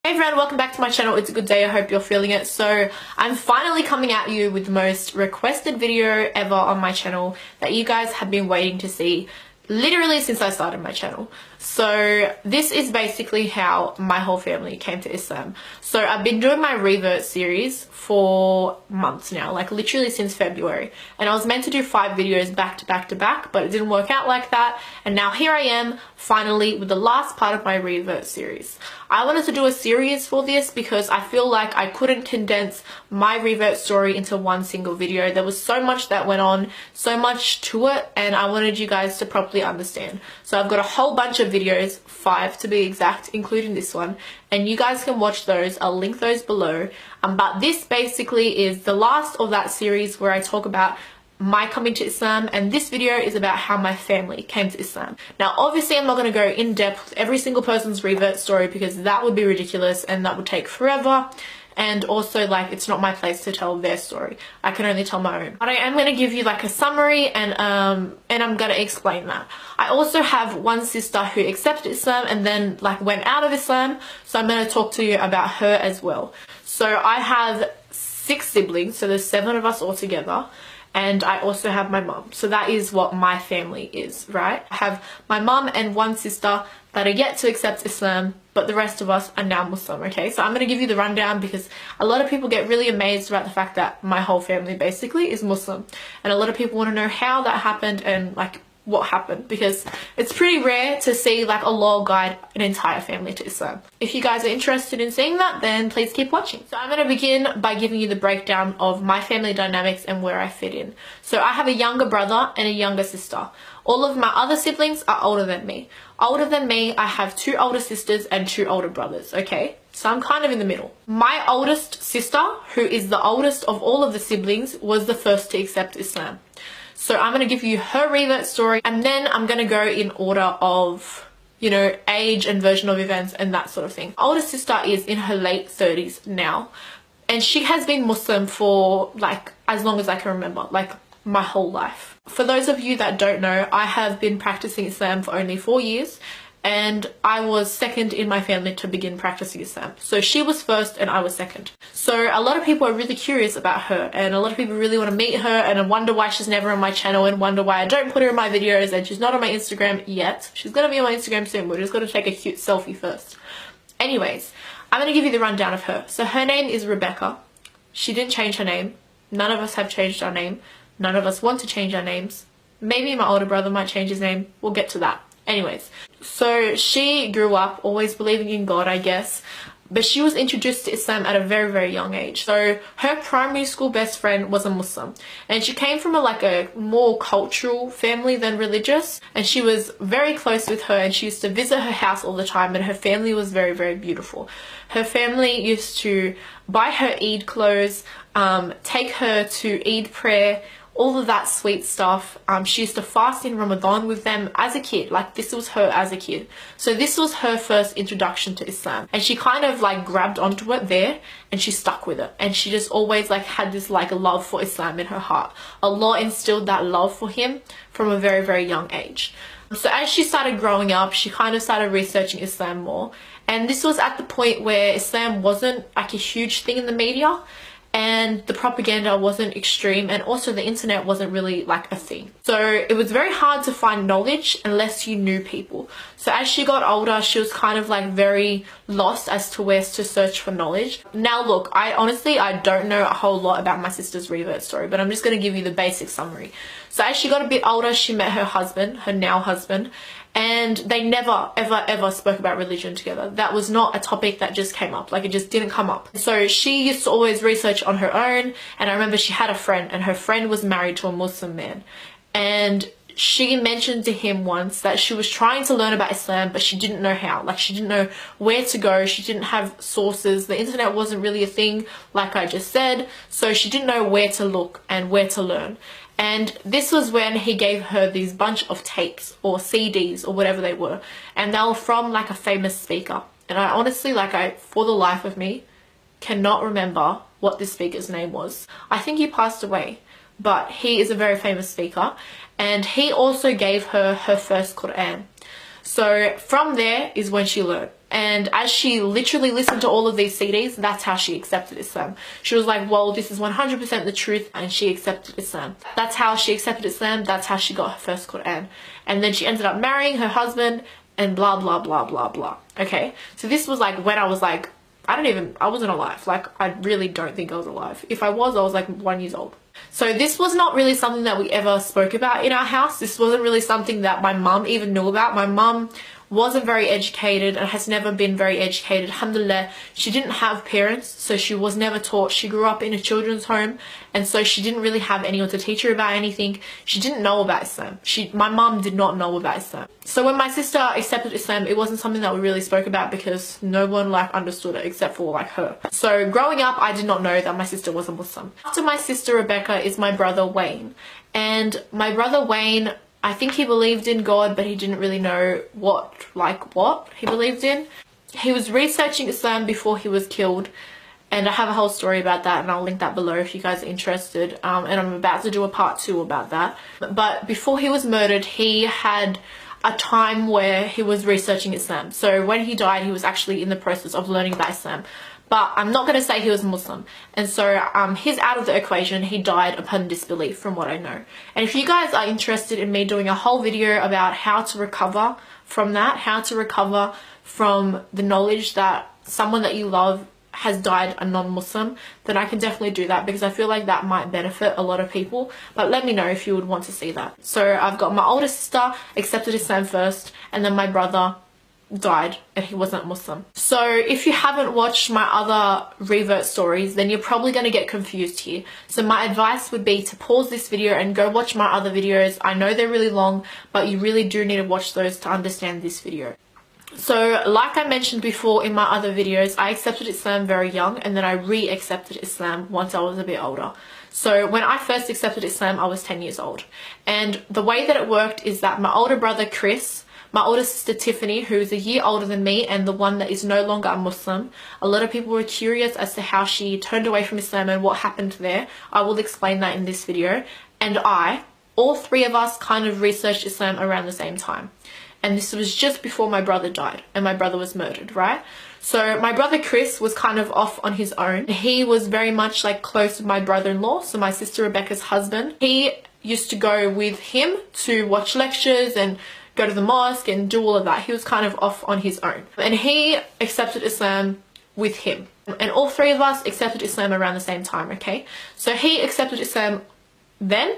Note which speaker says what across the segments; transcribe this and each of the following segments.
Speaker 1: Hey everyone, welcome back to my channel. It's a good day. I hope you're feeling it. So I'm finally coming at you with the most requested video ever on my channel that you guys have been waiting to see literally since I started my channel. So this is basically how my whole family came to Islam. So I've been doing my revert series for months now, like literally since February, and I was meant to do 5 videos back to back to back, but it didn't work out like that, and now here I am finally with the last part of my revert series. I wanted to do a series for this because I feel like I couldn't condense my revert story into one single video. There was so much that went on, so much to it, and I wanted you guys to properly understand. So I've got a whole bunch of videos, 5 to be exact, including this one, and you guys can watch those. I'll link those below. But this basically is the last of that series where I talk about my coming to Islam, and this video is about how my family came to Islam. Now obviously I'm not going to go in depth with every single person's revert story because that would be ridiculous and that would take forever, and also like it's not my place to tell their story. I can only tell my own. But I am going to give you like a summary, and I'm going to explain that. I also have one sister who accepted Islam and then like went out of Islam, so I'm going to talk to you about her as well. So I have 6 siblings, so there's 7 of us all together. And I also have my mum. So that is what my family is, right? I have my mum and one sister that are yet to accept Islam, but the rest of us are now Muslim, okay? So I'm going to give you the rundown because a lot of people get really amazed about the fact that my whole family basically is Muslim. And a lot of people want to know how that happened and like what happened, because it's pretty rare to see like a law guide an entire family to Islam. If you guys are interested in seeing that, then please keep watching. So I'm going to begin by giving you the breakdown of my family dynamics and where I fit in. So I have a younger brother and a younger sister. All of my other siblings are older than me. Older than me, I have 2 older sisters and 2 older brothers, okay? So I'm kind of in the middle. My oldest sister, who is the oldest of all of the siblings, was the first to accept Islam. So I'm going to give you her revert story, and then I'm going to go in order of, you know, age and version of events and that sort of thing. Older sister is in her late 30s now, and she has been Muslim for like as long as I can remember, like my whole life. For those of you that don't know, I have been practicing Islam for only 4 years, and I was second in my family to begin practicing Islam. So she was first and I was second. So a lot of people are really curious about her, and a lot of people really want to meet her and wonder why she's never on my channel and wonder why I don't put her in my videos, and she's not on my Instagram yet. She's going to be on my Instagram soon. We're just going to take a cute selfie first. Anyways, I'm going to give you the rundown of her. So her name is Rebecca. She didn't change her name. None of us have changed our name. None of us want to change our names. Maybe my older brother might change his name. We'll get to that. Anyways, so she grew up always believing in God, I guess, but she was introduced to Islam at a very, very young age. So her primary school best friend was a Muslim, and she came from a more cultural family than religious, and she was very close with her, and she used to visit her house all the time, and her family was very, very beautiful. Her family used to buy her Eid clothes, take her to Eid prayer, all of that sweet stuff. She used to fast in Ramadan with them as a kid. Like, this was her as a kid. So this was her first introduction to Islam, and she kind of like grabbed onto it there, and she stuck with it, and she just always like had this like love for Islam in her heart. Allah instilled that love for him from a very, very young age. So as she started growing up, she kind of started researching Islam more, and this was at the point where Islam wasn't like a huge thing in the media, and the propaganda wasn't extreme, and also the internet wasn't really like a thing. So it was very hard to find knowledge unless you knew people. So as she got older, she was kind of like very lost as to where to search for knowledge. Now look, I don't know a whole lot about my sister's revert story, but I'm just going to give you the basic summary. So as she got a bit older, she met her husband, her now husband, and they never ever spoke about religion together. That was not a topic that just came up, like it just didn't come up. So she used to always research on her own, and I remember she had a friend, and her friend was married to a Muslim man, and she mentioned to him once that she was trying to learn about Islam, but she didn't know how. Like, she didn't know where to go, she didn't have sources, the internet wasn't really a thing, like I just said, so she didn't know where to look and where to learn. And this was when he gave her these bunch of tapes or CDs or whatever they were, and they were from like a famous speaker. And I honestly, for the life of me, cannot remember what this speaker's name was. I think he passed away, but he is a very famous speaker, and he also gave her her first Quran. So from there is when she learned. And as she literally listened to all of these CDs, that's how she accepted Islam. She was like, well, this is 100% the truth, and she accepted Islam. That's how she accepted Islam. That's how she got her first Quran. And then she ended up marrying her husband and blah, blah, blah, blah, blah. Okay, so this was like when I was like, I wasn't alive. Like, I really don't think I was alive. If I was like 1 year old. So this was not really something that we ever spoke about in our house. This wasn't really something that my mum even knew about. My mum wasn't very educated and has never been very educated. Alhamdulillah, she didn't have parents, so she was never taught. She grew up in a children's home, and so she didn't really have anyone to teach her about anything. She didn't know about Islam. My mum did not know about Islam. So when my sister accepted Islam, it wasn't something that we really spoke about because no one like understood it except for like her. So growing up, I did not know that my sister was a Muslim. After my sister Rebecca is my brother Wayne, and my brother Wayne, I think he believed in God, but he didn't really know what he believed in. He was researching Islam before he was killed, and I have a whole story about that, and I'll link that below if you guys are interested. And I'm about to do a part 2 about that. But before he was murdered, he had a time where he was researching Islam. So when he died, he was actually in the process of learning about Islam. But I'm not going to say he was Muslim. And so he's out of the equation. He died upon disbelief from what I know. And if you guys are interested in me doing a whole video about how to recover from that, how to recover from the knowledge that someone that you love has died a non-Muslim, then I can definitely do that, because I feel like that might benefit a lot of people. But let me know if you would want to see that. So I've got my older sister accepted Islam first, and then my brother died and he wasn't Muslim. So if you haven't watched my other revert stories, then you're probably going to get confused here. So my advice would be to pause this video and go watch my other videos. I know they're really long, but you really do need to watch those to understand this video. So like I mentioned before in my other videos, I accepted Islam very young, and then I re-accepted Islam once I was a bit older. So when I first accepted Islam, I was 10 years old. And the way that it worked is that my older brother Chris, my older sister Tiffany, who is a year older than me and the one that is no longer a Muslim, a lot of people were curious as to how she turned away from Islam and what happened there. I will explain that in this video. And all three of us kind of researched Islam around the same time. And this was just before my brother died and my brother was murdered, right? So my brother Chris was kind of off on his own. He was very much like close to my brother-in-law, so my sister Rebecca's husband. He used to go with him to watch lectures and go to the mosque and do all of that. He was kind of off on his own. And he accepted Islam with him. And all three of us accepted Islam around the same time, okay? So he accepted Islam then,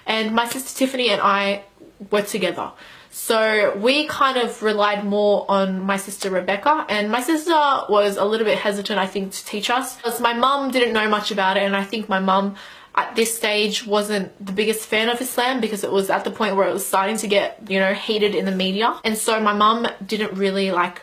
Speaker 1: and my sister Tiffany and I were together. So we kind of relied more on my sister Rebecca, and my sister was a little bit hesitant, I think, to teach us, because my mum didn't know much about it, and I think my mum at this stage wasn't the biggest fan of Islam, because it was at the point where it was starting to get, you know, heated in the media. And so my mum didn't really like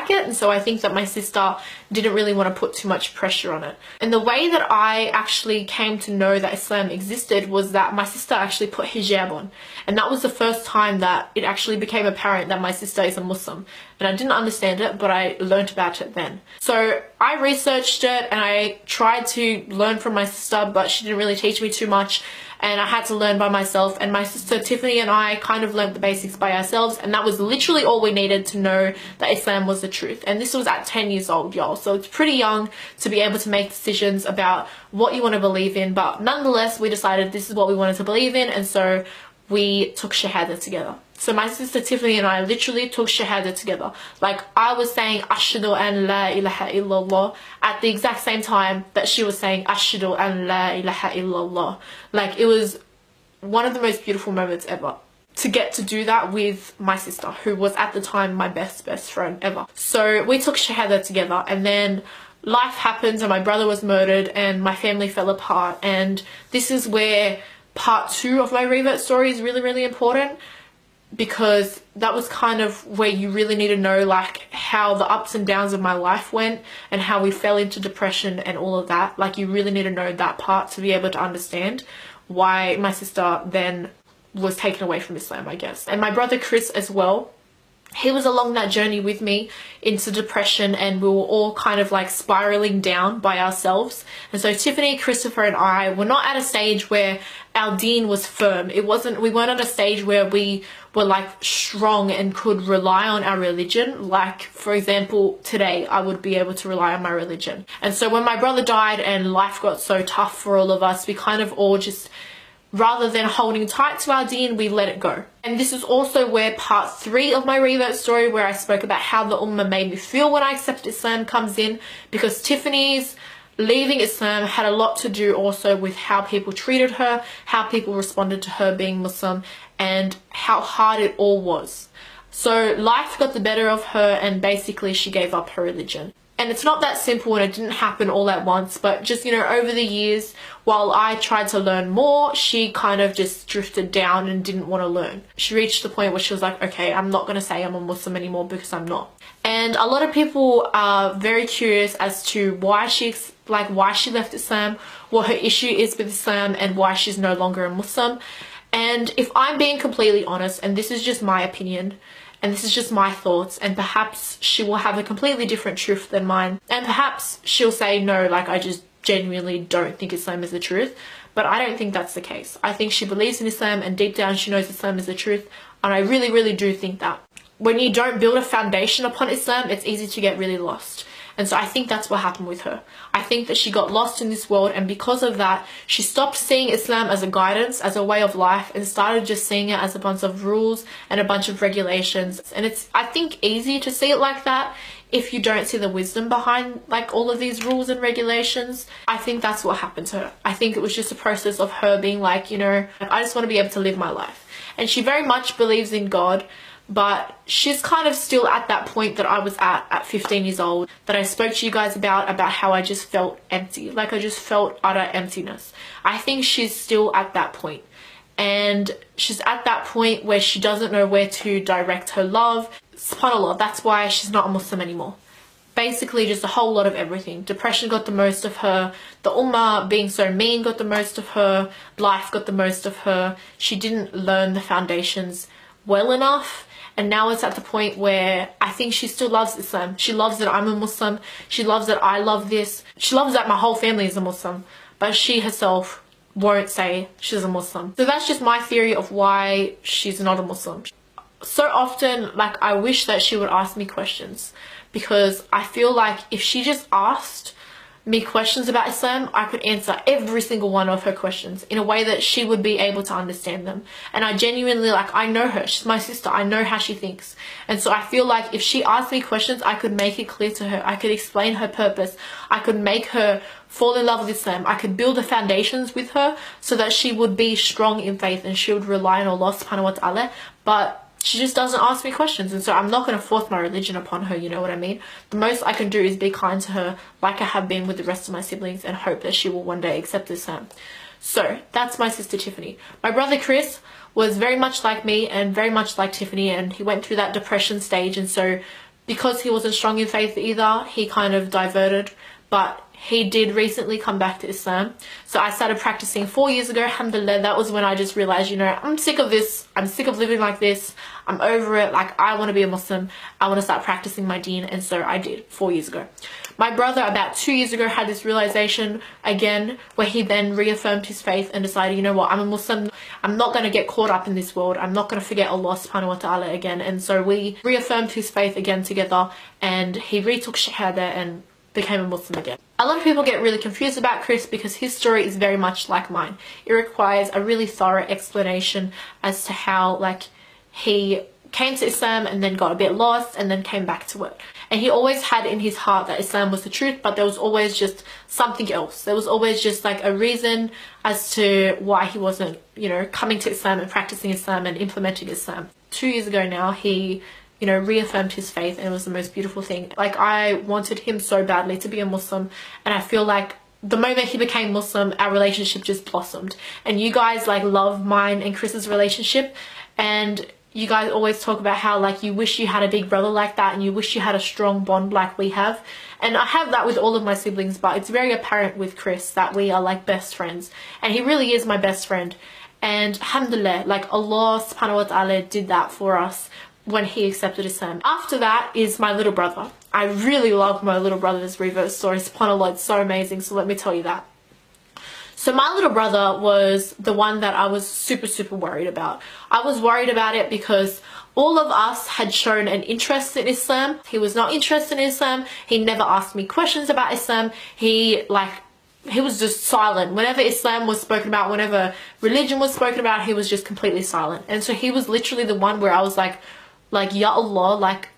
Speaker 1: it, and so I think that my sister didn't really want to put too much pressure on it. And the way that I actually came to know that Islam existed was that my sister actually put hijab on, and that was the first time that it actually became apparent that my sister is a Muslim. And I didn't understand it, but I learned about it then. So I researched it and I tried to learn from my sister, but she didn't really teach me too much, and I had to learn by myself. And my sister Tiffany and I kind of learned the basics by ourselves, and that was literally all we needed to know that Islam was the truth. And this was at 10 years old, y'all, so it's pretty young to be able to make decisions about what you want to believe in. But nonetheless, we decided this is what we wanted to believe in, and so we took Shahada together. So my sister Tiffany and I literally took Shahada together. Like, I was saying Ashhadu an la ilaha illallah at the exact same time that she was saying Ashhadu an la ilaha illallah. Like, it was one of the most beautiful moments ever to get to do that with my sister, who was at the time my best friend ever. So we took Shahada together, and then life happens and my brother was murdered and my family fell apart. And this is where part 2 of my revert story is really, really important, because that was kind of where you really need to know like how the ups and downs of my life went and how we fell into depression and all of that. Like, you really need to know that part to be able to understand why my sister then was taken away from Islam, I guess. And my brother Chris as well, he was along that journey with me into depression, and we were all kind of like spiraling down by ourselves. And so Tiffany, Christopher and I were not at a stage where our deen was firm. We weren't at a stage where we were like strong and could rely on our religion. Like, for example, today I would be able to rely on my religion. And so when my brother died and life got so tough for all of us, we kind of all just, rather than holding tight to our deen, we let it go. And this is also where part 3 of my revert story, where I spoke about how the ummah made me feel when I accepted Islam, comes in, because Tiffany's leaving Islam had a lot to do also with how people treated her, how people responded to her being Muslim, and how hard it all was. So life got the better of her, and basically she gave up her religion. And it's not that simple, and it didn't happen all at once, but just, you know, over the years, while I tried to learn more, she kind of just drifted down and didn't want to learn. She reached the point where she was like, okay, I'm not going to say I'm a Muslim anymore, because I'm not. And a lot of people are very curious as to why she left Islam, what her issue is with Islam, and why she's no longer a Muslim. And if I'm being completely honest, and this is just my opinion, and this is just my thoughts, and perhaps she will have a completely different truth than mine, and perhaps she'll say no, like, I just genuinely don't think Islam is the truth. But I don't think that's the case. I think she believes in Islam, and deep down she knows Islam is the truth, and I really, really do think that. When you don't build a foundation upon Islam, it's easy to get really lost. And so I think that's what happened with her. I think that she got lost in this world, and because of that, she stopped seeing Islam as a guidance, as a way of life, and started just seeing it as a bunch of rules and a bunch of regulations. And it's, I think, easy to see it like that if you don't see the wisdom behind like all of these rules and regulations. I think that's what happened to her. I think it was just a process of her being like, you know, I just want to be able to live my life. And she very much believes in God, but she's kind of still at that point that I was at 15 years old, that I spoke to you guys about how I just felt empty. Like, I just felt utter emptiness. I think she's still at that point. And she's at that point where she doesn't know where to direct her love. SubhanAllah, that's why she's not a Muslim anymore. Basically just a whole lot of everything. Depression got the most of her. The ummah being so mean got the most of her. Life got the most of her. She didn't learn the foundations well enough. And now it's at the point where I think she still loves Islam. She loves that I'm a Muslim. She loves that I love this. She loves that my whole family is a Muslim. But she herself won't say she's a Muslim. So that's just my theory of why she's not a Muslim. So often, like, I wish that she would ask me questions, because I feel like if she just asked me questions about Islam, I could answer every single one of her questions in a way that she would be able to understand them. And I genuinely, like, I know her. She's my sister. I know how she thinks. And so I feel like if she asked me questions, I could make it clear to her. I could explain her purpose. I could make her fall in love with Islam. I could build the foundations with her so that she would be strong in faith and she would rely on Allah subhanahu wa ta'ala. But she just doesn't ask me questions, and so I'm not going to force my religion upon her, you know what I mean? The most I can do is be kind to her, like I have been with the rest of my siblings, and hope that she will one day accept Islam. So that's my sister Tiffany. My brother Chris was very much like me and very much like Tiffany, and he went through that depression stage, and so because he wasn't strong in faith either, he kind of diverted. But he did recently come back to Islam. So I started practicing 4 years ago, alhamdulillah. That was when I just realized, you know, I'm sick of this. I'm sick of living like this. I'm over it. Like, I want to be a Muslim. I want to start practicing my deen. And so I did 4 years ago. My brother about 2 years ago had this realization again, where he then reaffirmed his faith and decided, you know what, I'm a Muslim. I'm not going to get caught up in this world. I'm not going to forget Allah subhanahu wa ta'ala again. And so we reaffirmed his faith again together, and he retook Shahada and became a Muslim again. A lot of people get really confused about Chris because his story is very much like mine. It requires a really thorough explanation as to how, like, he came to Islam and then got a bit lost and then came back to it. And he always had in his heart that Islam was the truth, but there was always just something else. There was always just like a reason as to why he wasn't, you know, coming to Islam and practicing Islam and implementing Islam. 2 years ago now, he, you know, reaffirmed his faith, and it was the most beautiful thing. Like, I wanted him so badly to be a Muslim, and I feel like the moment he became Muslim, our relationship just blossomed. And you guys, like, love mine and Chris's relationship, and you guys always talk about how, like, you wish you had a big brother like that, and you wish you had a strong bond like we have. And I have that with all of my siblings, but it's very apparent with Chris that we are like best friends, and he really is my best friend. And alhamdulillah, like, Allah subhanahu wa ta'ala did that for us when he accepted Islam. After that is my little brother. I really love my little brother's reverse story. SubhanAllah, it's so amazing. So let me tell you that. So my little brother was the one that I was super worried about. I was worried about it because all of us had shown an interest in Islam. He was not interested in Islam. He never asked me questions about Islam. He was just silent. Whenever Islam was spoken about, whenever religion was spoken about, he was just completely silent. And so he was literally the one where I was like, Ya Allah, like,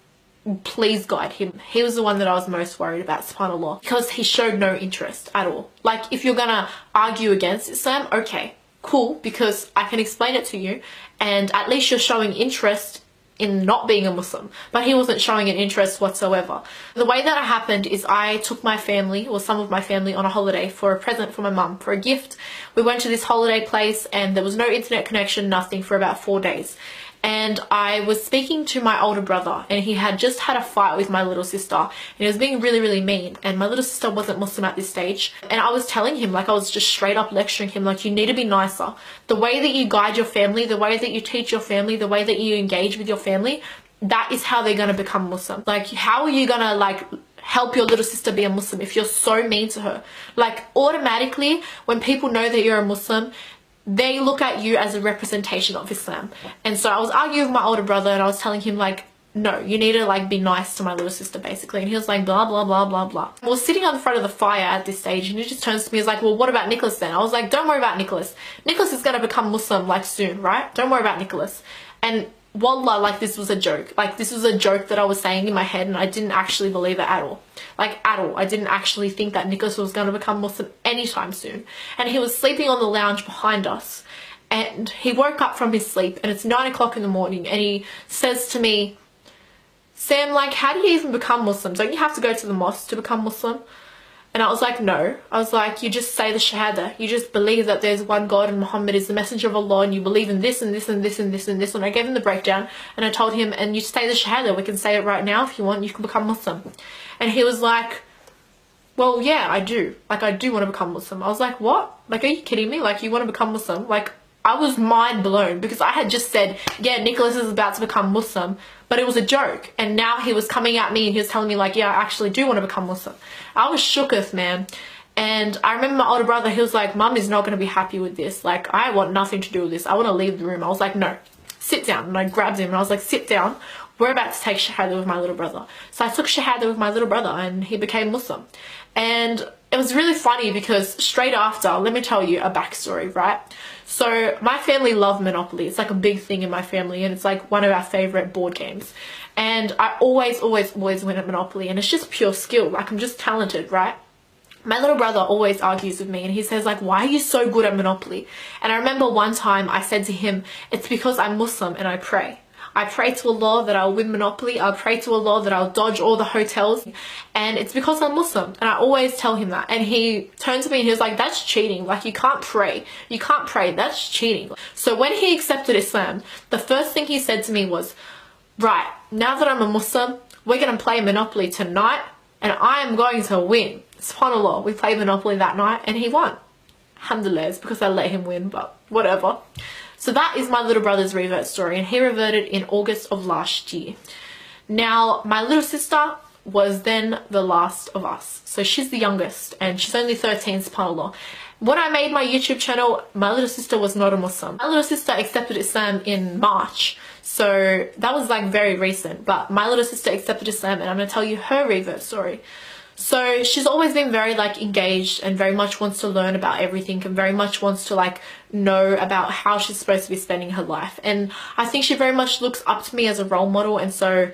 Speaker 1: please guide him. He was the one that I was most worried about, subhanAllah, because he showed no interest at all. Like, if you're gonna argue against Islam, okay, cool, because I can explain it to you, and at least you're showing interest in not being a Muslim. But he wasn't showing an interest whatsoever. The way that it happened is I took my family, or some of my family, on a holiday for a present for my mum, for a gift. We went to this holiday place and there was no internet connection, nothing, for about 4 days. And I was speaking to my older brother, and he had just had a fight with my little sister, and he was being really mean, and my little sister wasn't Muslim at this stage. And I was telling him, like, I was just straight up lecturing him, like, you need to be nicer. The way that you guide your family, the way that you teach your family, the way that you engage with your family, that is how they're gonna become Muslim. Like, how are you gonna, like, help your little sister be a Muslim if you're so mean to her? Like, automatically, when people know that you're a Muslim, they look at you as a representation of Islam. And so I was arguing with my older brother, and I was telling him, like, no, you need to, like, be nice to my little sister, basically. And he was like, blah blah. We were sitting on the front of the fire at this stage, and he just turns to me, he's like, well, what about Nicholas then? I was like, don't worry about Nicholas. Nicholas is gonna become Muslim, like, soon, right? Don't worry about Nicholas. And wallah, like, this was a joke. Like, this was a joke that I was saying in my head, and I didn't actually believe it at all. Like, at all. I didn't actually think that Nicholas was going to become Muslim anytime soon. And he was sleeping on the lounge behind us, and he woke up from his sleep, and it's 9 o'clock in the morning, and he says to me, Sam, like, how do you even become Muslim? Don't you have to go to the mosque to become Muslim? And I was like, no. I was like, you just say the Shahada. You just believe that there's one God and Muhammad is the messenger of Allah, and you believe in this and this and this and this and this. And I gave him the breakdown, and I told him, and you say the Shahada. We can say it right now if you want. You can become Muslim. And he was like, well, yeah, I do. Like, I do want to become Muslim. I was like, what? Like, are you kidding me? Like, you want to become Muslim? Like, I was mind blown, because I had just said, yeah, Nicholas is about to become Muslim, but it was a joke. And now he was coming at me, and he was telling me, like, yeah, I actually do want to become Muslim. I was shooketh, man. And I remember my older brother, he was like, Mum is not going to be happy with this. Like, I want nothing to do with this. I want to leave the room. I was like, no, sit down. And I grabbed him, and I was like, sit down. We're about to take Shahada with my little brother. So I took Shahada with my little brother, and he became Muslim. And it was really funny, because straight after, let me tell you a backstory, right? So my family love Monopoly. It's like a big thing in my family, and it's like one of our favorite board games. And I always win at Monopoly, and it's just pure skill. Like, I'm just talented, right? My little brother always argues with me, and he says, like, why are you so good at Monopoly? And I remember one time I said to him, it's because I'm Muslim and I pray. I pray to Allah that I'll win Monopoly. I pray to Allah that I'll dodge all the hotels. And it's because I'm Muslim. And I always tell him that. And he turned to me and he was like, that's cheating. Like, you can't pray. You can't pray. That's cheating. So when he accepted Islam, the first thing he said to me was, right, now that I'm a Muslim, we're going to play Monopoly tonight, and I am going to win. SubhanAllah, we played Monopoly that night, and he won. Alhamdulillah, it's because I let him win, but whatever. So that is my little brother's revert story, and he reverted in August of last year. Now, my little sister was then the last of us. So she's the youngest, and she's only 13, subhanAllah. When I made my YouTube channel, my little sister was not a Muslim. My little sister accepted Islam in March, so that was like very recent. But my little sister accepted Islam, and I'm going to tell you her revert story. So she's always been very like engaged, and very much wants to learn about everything, and very much wants to like know about how she's supposed to be spending her life. And I think she very much looks up to me as a role model, and so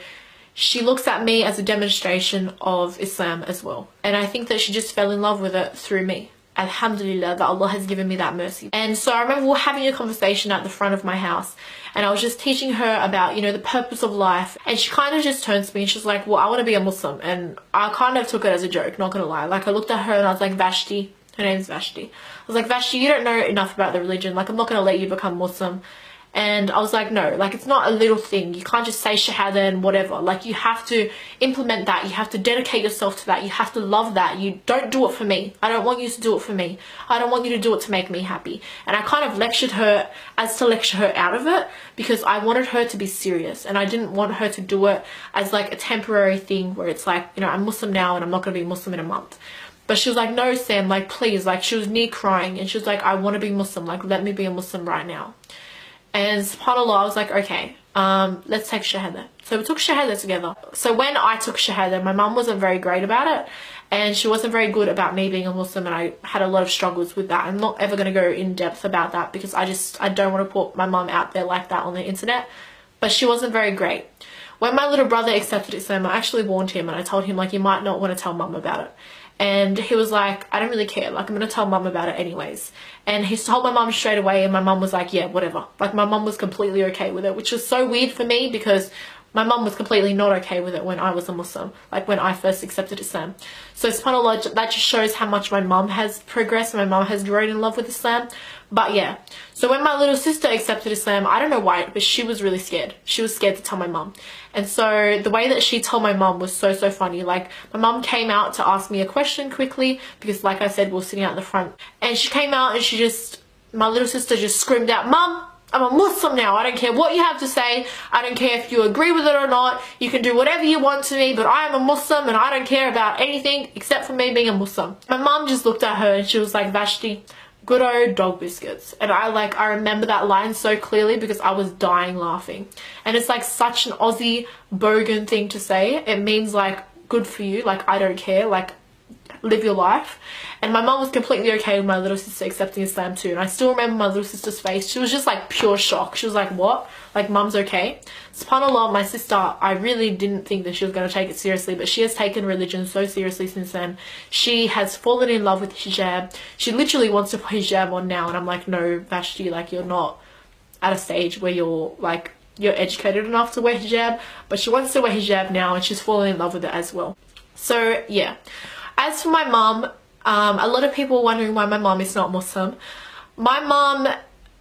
Speaker 1: she looks at me as a demonstration of Islam as well. And I think that she just fell in love with it through me. Alhamdulillah, that Allah has given me that mercy. And so I remember we were having a conversation at the front of my house, and I was just teaching her about, you know, the purpose of life. And she kind of just turns to me and she's like, well, I want to be a Muslim. And I kind of took it as a joke, not gonna lie. Like, I looked at her and I was like, Vashti, her name's Vashti. I was like, Vashti, you don't know enough about the religion. Like, I'm not gonna let you become Muslim. And I was like, no, like it's not a little thing. You can't just say shahada and whatever. Like you have to implement that. You have to dedicate yourself to that. You have to love that. You don't do it for me. I don't want you to do it for me. I don't want you to do it to make me happy. And I kind of lectured her as to lecture her out of it, because I wanted her to be serious, and I didn't want her to do it as like a temporary thing where it's like, you know, I'm Muslim now and I'm not going to be Muslim in a month. But she was like, no, Sam, like, please. Like, she was near crying, and she was like, I want to be Muslim. Like, let me be a Muslim right now. And subhanAllah, I was like, okay, let's take shahada. So we took shahada together. So when I took shahada, my mum wasn't very great about it, and she wasn't very good about me being a Muslim, and I had a lot of struggles with that. I'm not ever going to go in depth about that, because I don't want to put my mum out there like that on the internet. But she wasn't very great. When my little brother accepted Islam, I actually warned him, and I told him, like, you might not want to tell mum about it. And he was like, I don't really care, like, I'm gonna tell mum about it anyways. And he told my mum straight away, and my mum was like, yeah, whatever. Like, my mum was completely okay with it, which was so weird for me, because my mum was completely not okay with it when I was a Muslim, like when I first accepted Islam. So subhanAllah, that just shows how much my mum has progressed, and my mum has grown in love with Islam. But yeah, so when my little sister accepted Islam, I don't know why, but she was really scared. She was scared to tell my mum. And so the way that she told my mum was so funny. Like, my mum came out to ask me a question quickly, because like I said, we were sitting out the front. And she came out and my little sister just screamed out, Mum, I'm a Muslim now. I don't care what you have to say. I don't care if you agree with it or not. You can do whatever you want to me, but I am a Muslim, and I don't care about anything except for me being a Muslim. My mum just looked at her and she was like, Vashti, good old dog biscuits. And I remember that line so clearly, because I was dying laughing. And it's like such an Aussie bogan thing to say. It means like, good for you, like, I don't care, like, live your life. And my mum was completely okay with my little sister accepting Islam too. And I still remember my little sister's face. She was just like pure shock. She was like, what? Like, mum's okay? SubhanAllah, my sister, I really didn't think that she was going to take it seriously, but she has taken religion so seriously since then. She has fallen in love with hijab. She literally wants to put hijab on now, and I'm like, no, Vashti, like, you're not at a stage where you're educated enough to wear hijab. But she wants to wear hijab now, and she's fallen in love with it as well. So yeah. As for my mum, a lot of people are wondering why my mum is not Muslim. My mum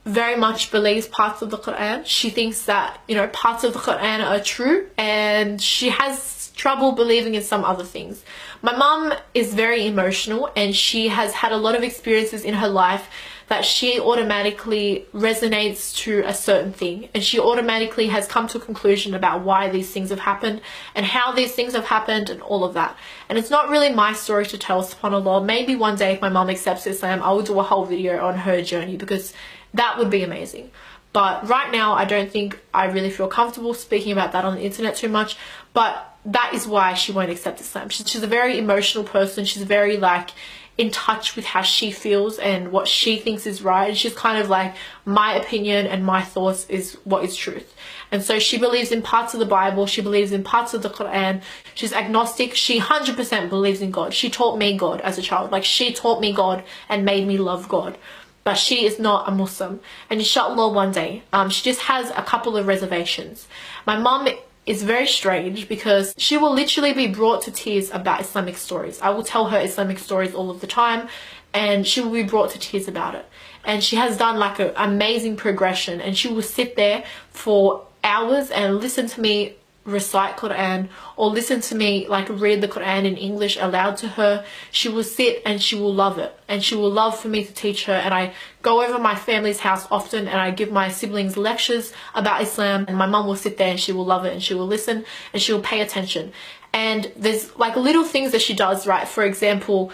Speaker 1: very much believes parts of the Quran. She thinks that, you know, parts of the Quran are true, and she has trouble believing in some other things. My mum is very emotional, and she has had a lot of experiences in her life that she automatically resonates to a certain thing, and she automatically has come to a conclusion about why these things have happened and how these things have happened and all of that. And it's not really my story to tell, subhanAllah. Maybe one day if my mum accepts Islam, I will do a whole video on her journey, because that would be amazing. But right now, I don't think I really feel comfortable speaking about that on the internet too much. But that is why she won't accept Islam. She's a very emotional person. She's very like in touch with how she feels and what she thinks is right. And she's kind of like, my opinion and my thoughts is what is truth. And so she believes in parts of the Bible. She believes in parts of the Quran. She's agnostic. She 100% believes in God. She taught me God as a child. Like, she taught me God and made me love God. But she is not a Muslim. And inshallah one day, she just has a couple of reservations. My mum is very strange, because she will literally be brought to tears about Islamic stories. I will tell her Islamic stories all of the time, and she will be brought to tears about it. And she has done like an amazing progression, and she will sit there for hours and listen to me recite Quran, or listen to me like read the Quran in English aloud to her. She will sit and she will love it, and she will love for me to teach her. And I go over my family's house often, and I give my siblings lectures about Islam, and my mum will sit there and she will love it, and she will listen and she will pay attention. And there's like little things that she does, right? For example,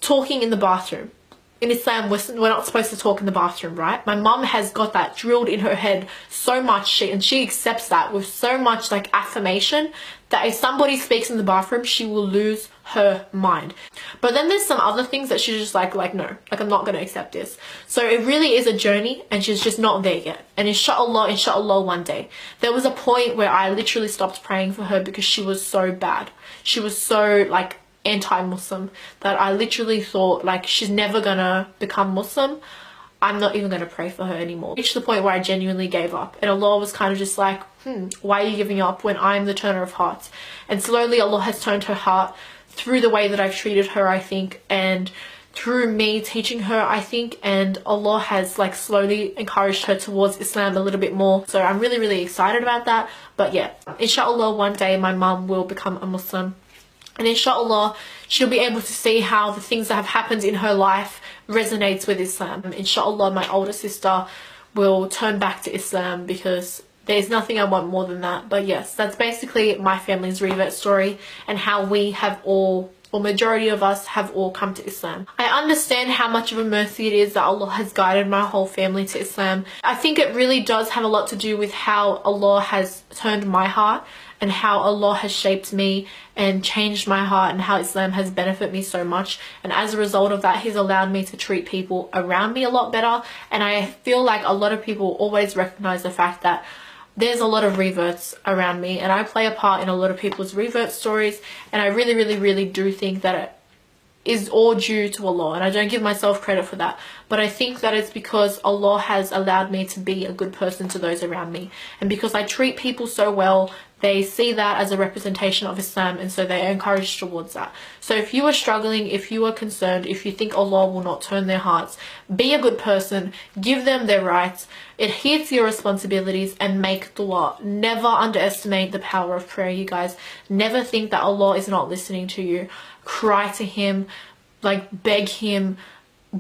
Speaker 1: talking in the bathroom. In Islam, we're not supposed to talk in the bathroom, right? My mum has got that drilled in her head so much, and she accepts that with so much like affirmation, that if somebody speaks in the bathroom, she will lose her mind. But then there's some other things that she's just like no, like, I'm not going to accept this. So it really is a journey, and she's just not there yet. And inshallah one day. There was a point where I literally stopped praying for her, because she was so bad. She was so like anti-Muslim that I literally thought, like, she's never gonna become Muslim. I'm not even gonna pray for her anymore. Reached the point where I genuinely gave up, and Allah was kind of just like, why are you giving up when I'm the turner of hearts? And slowly Allah has turned her heart through the way that I've treated her, I think, and through me teaching her, I think, and Allah has like slowly encouraged her towards Islam a little bit more. So I'm really, really excited about that. But yeah, inshallah, one day my mum will become a Muslim, and inshallah she'll be able to see how the things that have happened in her life resonates with Islam. Inshallah my older sister will turn back to Islam, because there's nothing I want more than that. But yes, that's basically my family's revert story, and how we have all, or majority of us, have all come to Islam. I understand how much of a mercy it is that Allah has guided my whole family to Islam. I think it really does have a lot to do with how Allah has turned my heart, and how Allah has shaped me and changed my heart, and how Islam has benefited me so much. And as a result of that, He's allowed me to treat people around me a lot better. And I feel like a lot of people always recognize the fact that there's a lot of reverts around me, and I play a part in a lot of people's revert stories. And I really, really, really do think that it is all due to Allah, and I don't give myself credit for that, but I think that it's because Allah has allowed me to be a good person to those around me. And because I treat people so well, they see that as a representation of Islam, and so they are encouraged towards that. So if you are struggling, if you are concerned, if you think Allah will not turn their hearts, be a good person, give them their rights, adhere to your responsibilities, and make dua. Never underestimate the power of prayer, you guys. Never think that Allah is not listening to you. Cry to Him, like beg Him,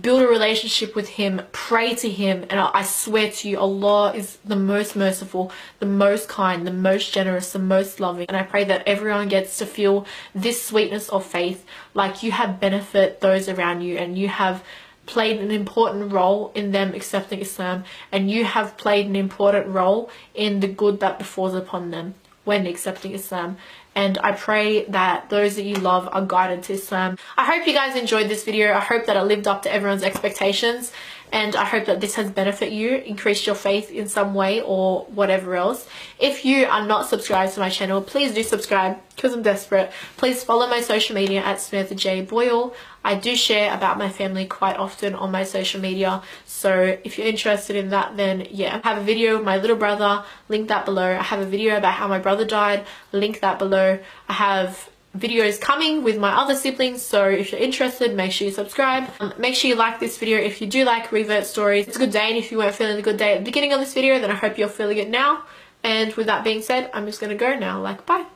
Speaker 1: build a relationship with Him, pray to Him, and I swear to you, Allah is the most merciful, the most kind, the most generous, the most loving. And I pray that everyone gets to feel this sweetness of faith, like you have benefit those around you, and you have played an important role in them accepting Islam, and you have played an important role in the good that befalls upon them when accepting Islam. And I pray that those that you love are guided to Islam. I hope you guys enjoyed this video. I hope that it lived up to everyone's expectations, and I hope that this has benefited you, increased your faith in some way, or whatever else. If you are not subscribed to my channel, please do subscribe, because I'm desperate. Please follow my social media at Samantha J. Boyle. I do share about my family quite often on my social media, so if you're interested in that, then yeah. I have a video of my little brother, link that below. I have a video about how my brother died, link that below. I have videos coming with my other siblings, so if you're interested, make sure you subscribe. Make sure you like this video if you do like revert stories. It's a good day, and if you weren't feeling a good day at the beginning of this video, then I hope you're feeling it now. And with that being said, I'm just gonna go now. Like, bye.